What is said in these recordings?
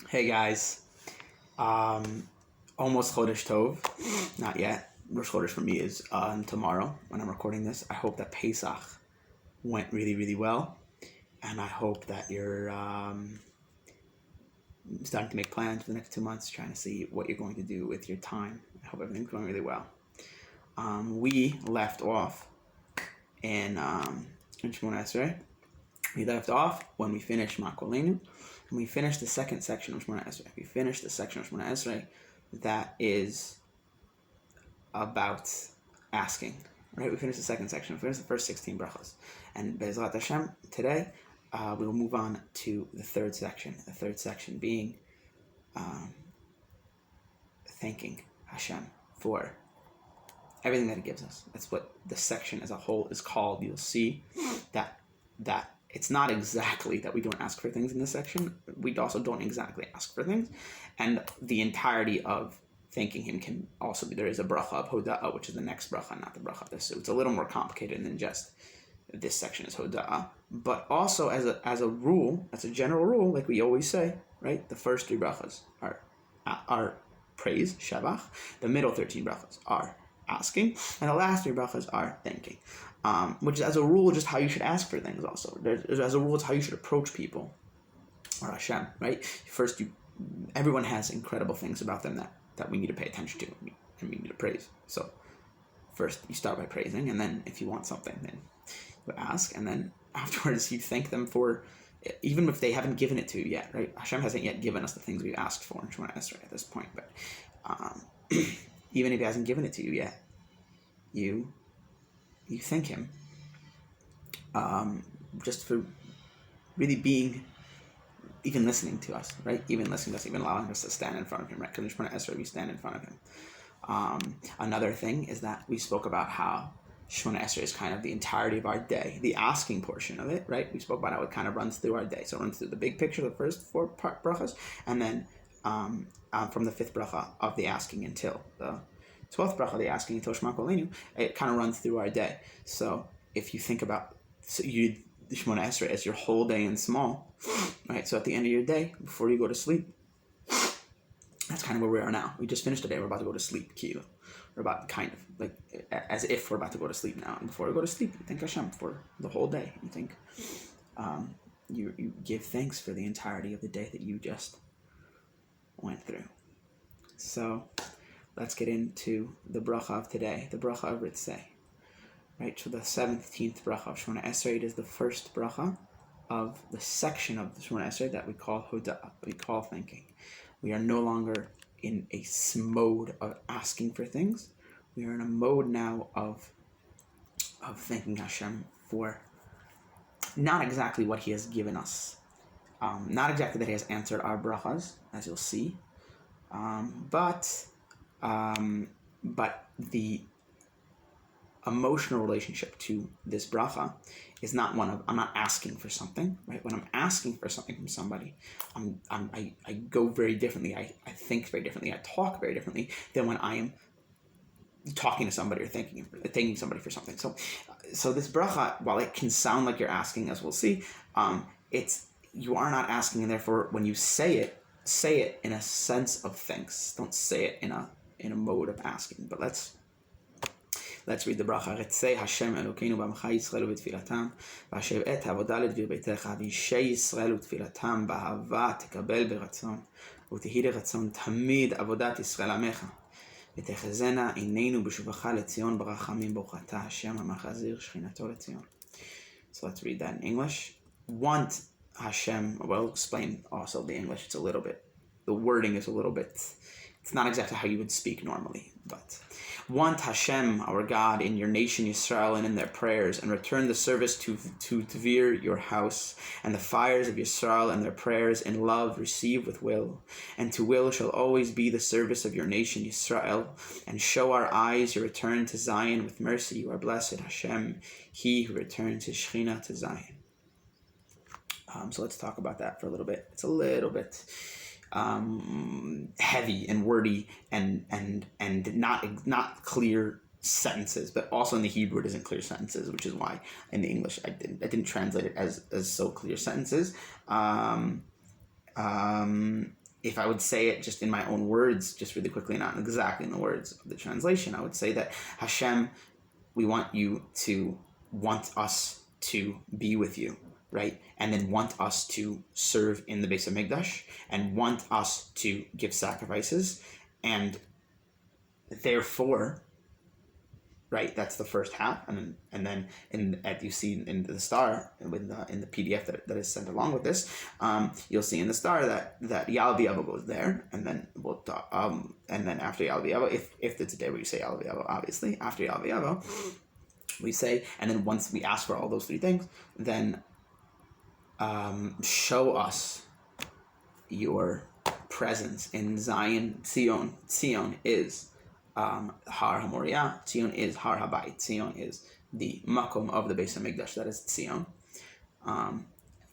Hey guys, almost Chodesh Tov, not yet. Rosh Chodesh for me is tomorrow when I'm recording this. I hope that Pesach went really, really well, and I hope that you're starting to make plans for the next 2 months, trying to see what you're going to do with your time. I hope everything's going really well. We left off in Shemoneh Esrai. We left off when we finished Makolenu, and we finished the second section of Shemoneh Esrai. We finished the section of Shemoneh Esrai that is about asking. Right? We finished the second section. We finished the first 16 brachos. And Be'ezrat Hashem, today, we will move on to the third section. The third section being thanking Hashem for everything that He gives us. That's what the section as a whole is called. You'll see that it's not exactly that we don't ask for things in this section. We also don't exactly ask for things. And the entirety of thanking Him can also be, there is a bracha of Hoda'ah, which is the next bracha, not the bracha of this. So it's a little more complicated than just this section is Hoda'ah. But also as a rule, as a general rule, like we always say, right? The first 3 brachas are praise, shavach. The middle 13 brachas are asking, and the last 3 brachas are thanking. Which is, as a rule, just how you should ask for things also. As a rule, it's how you should approach people, or Hashem, right? First, everyone has incredible things about them that we need to pay attention to, and we need to praise. So first, you start by praising, and then if you want something, then you ask, and then afterwards, you thank them for, even if they haven't given it to you yet, right? Hashem hasn't yet given us the things we've asked for in Shemoneh Esrai at this point, but even if He hasn't given it to you yet, you thank Him just for really being, even listening to us, right? Even listening to us, even allowing us to stand in front of Him, right? Because in Shemoneh Esrai, we stand in front of Him. Another thing is that we spoke about how Shemoneh Esrai is kind of the entirety of our day, the asking portion of it, right? We spoke about how it kind of runs through our day. So it runs through the big picture, the first 4 brachas, and then from the 5th bracha of the asking until the 12th bracha, the asking until Shema Kolenu, it kind of runs through our day. So if you think about the Shemoneh Esrai as your whole day in small, right? So at the end of your day, before you go to sleep, that's kind of where we are now. We just finished the day. We're about to go to sleep. We're about kind of like as if we're about to go to sleep now. And before we go to sleep, you thank Hashem for the whole day. You think you give thanks for the entirety of the day that you just went through. So let's get into the bracha of today, the bracha of Ritzei. Right, so the 17th bracha of Shemoneh Esrai, it is the first bracha of the section of the Shemoneh Esrai that we call Hoda'ah, we call thanking. We are no longer in a mode of asking for things. We are in a mode now of thanking Hashem for not exactly what He has given us, not exactly that He has answered our brachas, as you'll see, but the emotional relationship to this bracha is not one of, I'm not asking for something, right? When I'm asking for something from somebody, I go very differently, I think very differently, I talk very differently than when I am talking to somebody or thanking somebody for something. So this bracha, while it can sound like you're asking, as we'll see, you are not asking, and therefore when you say it in a sense of thanks. Don't say it in a mode of asking. But let's read the bracha. Ritzei Hashem Elokeinu b'amcha Yisrael u'b'tfilatam v'ashev et ha'avodah ledvir beitecha v'yishei Yisrael u'tfilatam b'ahava tekabel b'ratzon u'tehi leratzon tamid avodat Yisrael amecha v'techezena eineinu b'shuvacha leTzion b'rachamim b'ochata Hashem ha'machazir shchinato leTzion. So let's read that in English. Want Hashem, we'll explain also the English. It's a little bit, the wording is a little bit, it's not exactly how you would speak normally, but want Hashem, our God, in your nation Yisrael and in their prayers, and return the service to Tvir, your house, and the fires of Yisrael and their prayers in love receive with will, and to will shall always be the service of your nation Yisrael, and show our eyes your return to Zion with mercy. You are blessed, Hashem, He who returns His Shechina to Zion. So let's talk about that for a little bit. It's a little bit heavy and wordy and not clear sentences, but also in the Hebrew it isn't clear sentences, which is why in the English I didn't translate it as so clear sentences. if I would say it just in my own words, just really quickly, not exactly in the words of the translation, I would say that Hashem, we want us to be with you, right? And then want us to serve in the Beis Hamikdash, and want us to give sacrifices, and therefore, right? That's the first half, and then as you see in the star in the PDF that is sent along with this, you'll see in the star that Yal V'Yavo goes there, and then we'll talk, and then after Yal V'Yavo, if it's a day where you say Yal V'Yavo, obviously after Yal V'Yavo, we say, and then once we ask for all those three things, then show us your presence in Zion. Zion is Har HaMoriah. Zion is Har HaBayit. Zion is the makom of the Beis Hamikdash. That is Zion.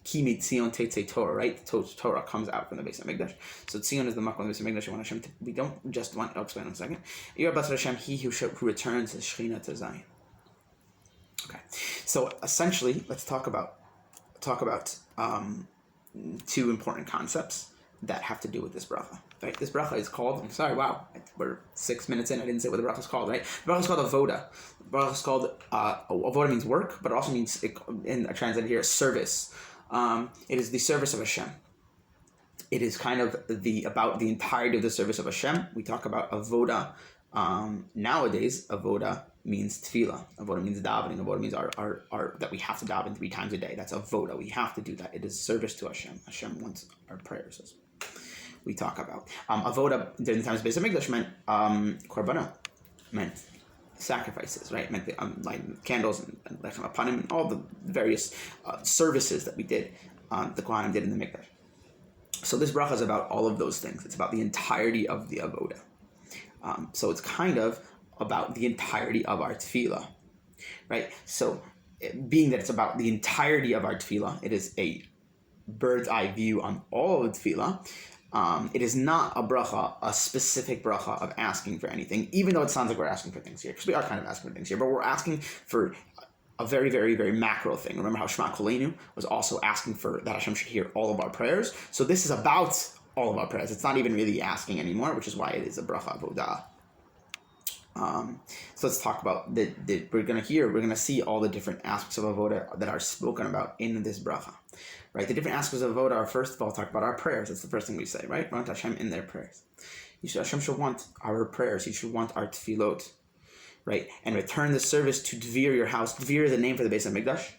Kimi Zion Tetzei Torah, right? Torah comes out from the Beis Hamikdash. So Zion is the makom of the Beis Hamikdash. We don't just want. I'll explain in a second. Yer B'Tzar Hashem, he who returns his Shechina to Zion. Okay, so essentially, let's talk about two important concepts that have to do with this bracha. Right, this bracha is called. I'm sorry, wow, we're 6 minutes in. I didn't say what the bracha is called. Right, the bracha is called avoda. The bracha is called avoda means work, but it also means I translated here service. It is the service of Hashem. It is kind of about the entirety of the service of Hashem. We talk about avoda. Nowadays, avoda means tefillah. Avoda means davening. Avoda means our that we have to daven 3 times a day. That's avoda. We have to do that. It is service to Hashem. Hashem wants our prayers. As we talk about avoda during the times of Beis Hamikdash meant korbanot, meant sacrifices, right? Meant lighting candles and lechem apanim and all the various services that we did. The Kohanim did in the Mikdash. So this bracha is about all of those things. It's about the entirety of the avoda. So it's kind of about the entirety of our tefillah, right? So being that it's about the entirety of our tefillah, it is a bird's eye view on all of tefillah. It is not a bracha, a specific bracha of asking for anything, even though it sounds like we're asking for things here, because we are kind of asking for things here, but we're asking for a very, very, very macro thing. Remember how Shema Kolenu was also asking for that Hashem should hear all of our prayers? So this is about all of our prayers. It's not even really asking anymore, which is why it is a bracha avodah. So let's talk about we're going to see all the different aspects of avodah that are spoken about in this bracha, right? The different aspects of avodah are, first of all, talk about our prayers. That's the first thing we say, right? We want Hashem in their prayers. Hashem should want our prayers. He should want our tefillot, right? And return the service to Dvir, your house. Dvir is the name for the Beis Hamikdash.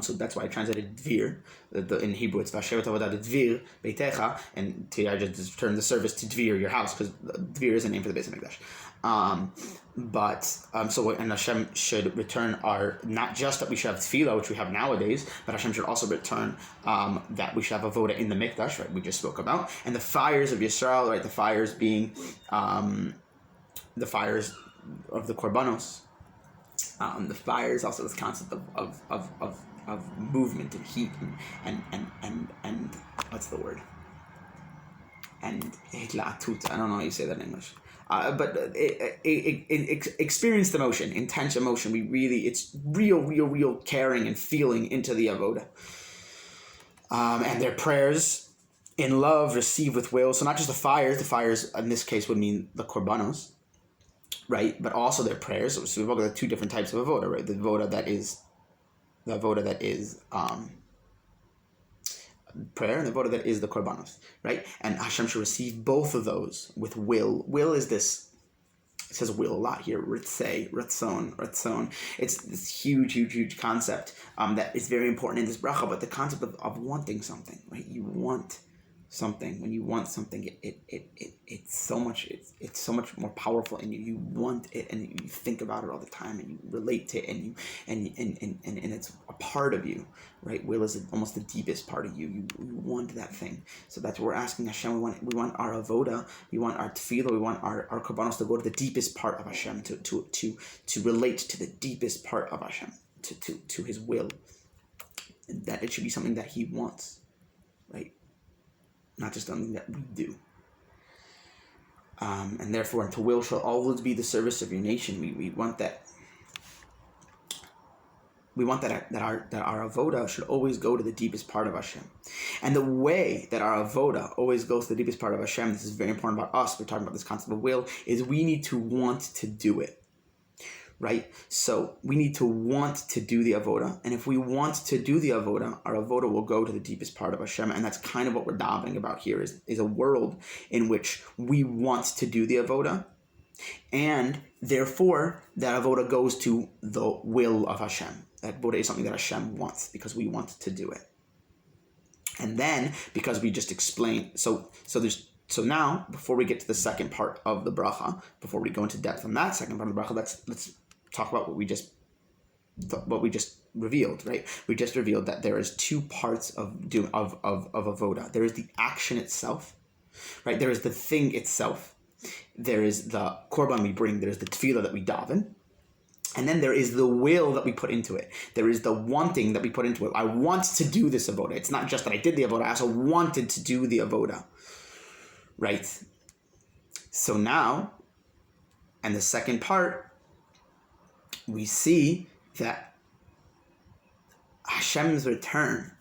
So that's why I translated Dvir. In Hebrew, it's Vashevet Avodah Dvir Beitecha, and I just returned the service to Dvir, your house, because Dvir is the name for the Beis Hamikdash. And Hashem should return not just that we should have tefillah, which we have nowadays, but Hashem should also return that we should have avodah in the mikdash, right? We just spoke about, and the fires of Yisrael, right? The fires being the fires of the korbanos. The fires, also this concept of movement and heat and what's the word? And hitlatut. I don't know how you say that in English. But experience the emotion, intense emotion. It's real caring and feeling into the avodah. And their prayers in love receive with will. So not just the fires in this case would mean the korbanos, right? But also their prayers. So we've got the 2 different types of avodah, right? The avodah that is prayer, and the avodah that is the korbanos, right? And Hashem should receive both of those with will. Will is this. It says will a lot here. Ritzei, ratzon. It's this huge concept that is very important in this bracha. But the concept of wanting something, right? You want something. When you want something, it's so much more powerful, and you want it, and you think about it all the time, and you relate to it, and it's a part of you, right? Will is almost the deepest part of you. You want that thing. So that's what we're asking Hashem. We want our avodah, we want our tefillah, we want our korbanos to go to the deepest part of Hashem, to relate to the deepest part of Hashem, to His will. That it should be something that He wants, right? Not just something that we do. And therefore, to will shall always be the service of your nation. We want that. We want that our avoda should always go to the deepest part of Hashem. And the way that our avoda always goes to the deepest part of Hashem, this is very important about us, we're talking about this concept of will, is we need to want to do it. Right? So we need to want to do the avoda. And if we want to do the avoda, our avoda will go to the deepest part of Hashem. And that's kind of what we're davening about here, is a world in which we want to do the avoda. And therefore, that avoda goes to the will of Hashem. That avoda is something that Hashem wants because we want to do it. And then, because we just explained, so now, before we get to the second part of the bracha, before we go into depth on that second part of the bracha, let's talk about what we just revealed, right? We just revealed that there is two parts of avoda. There is the action itself, right? There is the thing itself. There is the korban we bring. There is the tefillah that we daven. And then there is the will that we put into it. There is the wanting that we put into it. I want to do this avoda. It's not just that I did the avoda. I also wanted to do the avoda, right? So now, and the second part, we see that Hashem's return,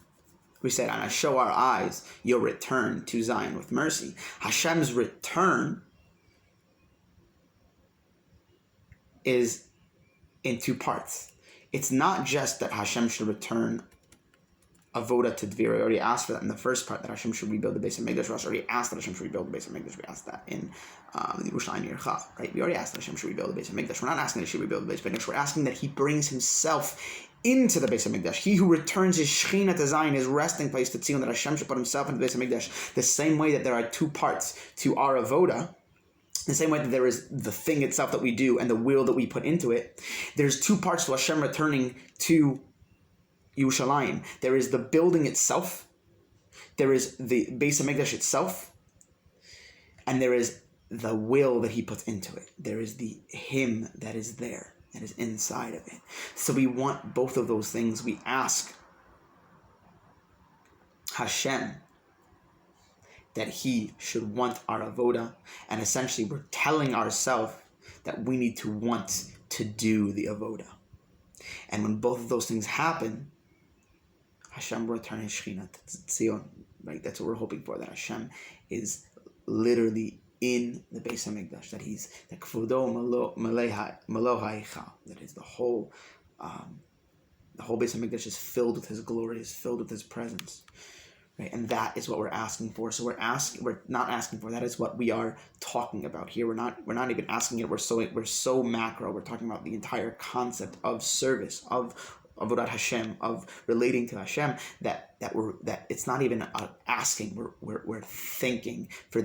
we said, and I show our eyes your return to Zion with mercy. Hashem's return is in two parts. It's not just that Hashem should return avoda to Dvir. We already asked for that in the first part, that Hashem should rebuild the base of Mikdash. We also already asked that Hashem should rebuild the base of Mikdash. We asked that in the Yerushalayim Yircha, right? We already asked that Hashem should rebuild the base of Mikdash. We're not asking that He should rebuild the base of Mikdash. We're asking that He brings Himself into the base of Mikdash. He who returns His Shekhinah to Zion, His resting place to Tzion, that Hashem should put Himself into the base of Mikdash. The same way that there are two parts to our avoda, the same way that there is the thing itself that we do and the will that we put into it, there's two parts to Hashem returning to Yerushalayim. There is the building itself, there is the base of Mikdash itself, and there is the will that He puts into it. There is the Him that is there, that is inside of it. So we want both of those things. We ask Hashem that He should want our avoda, and essentially we're telling ourselves that we need to want to do the avoda. And when both of those things happen, Hashem will return His Shekhinah to Tzion, right? That's what we're hoping for, that Hashem is literally in the base of Mikdash, that He's the Kvodo Melohaicha, that is the whole base of Mikdash is filled with His glory, is filled with His presence. Right? And that is what we're asking for. So we're not asking for. That is what we are talking about here. We're not even asking it. We're so macro. We're talking about the entire concept of service, of avodat Hashem, of relating to Hashem. That it's not even asking. We're thinking for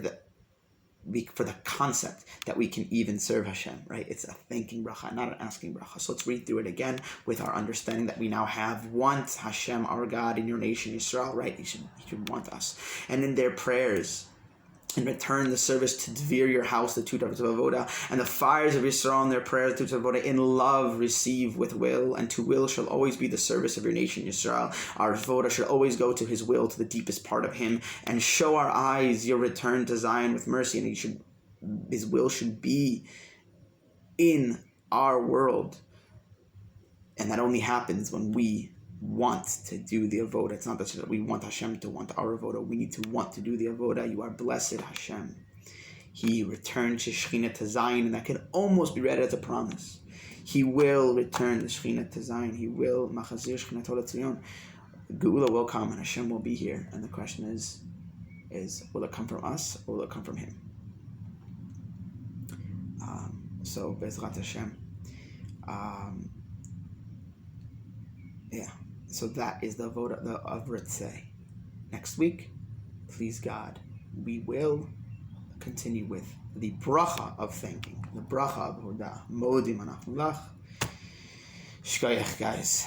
the concept that we can even serve Hashem, right? It's a thinking bracha, not an asking bracha. So let's read through it again with our understanding that we now have want Hashem, our God, in your nation, Yisrael, right? He should want us. And in their prayers, and return the service to Dvir, your house, the two types of avoda, and the fires of Yisrael and their prayers, the two types of avoda, in love receive with will, and to will shall always be the service of your nation, Yisrael. Our avoda should always go to His will, to the deepest part of Him, and show our eyes your return to Zion with mercy, and His will should be in our world. And that only happens when we want to do the avoda. It's not that we want Hashem to want our avoda. We need to want to do the avoda. You are blessed, Hashem. He returns His Shekhinah to Zion, and that can almost be read as a promise. He will return the Shekhinah to Zion. He will machazir Shekhinah to Tzion. Geula will come, and Hashem will be here. And the question is will it come from us, or will it come from Him? So Bezrat Hashem. So that is the avoda of Ritzeh. Next week, please God, we will continue with the bracha of thanking, the bracha of Hoda. Modim anachnu lach. Shkoyach, guys.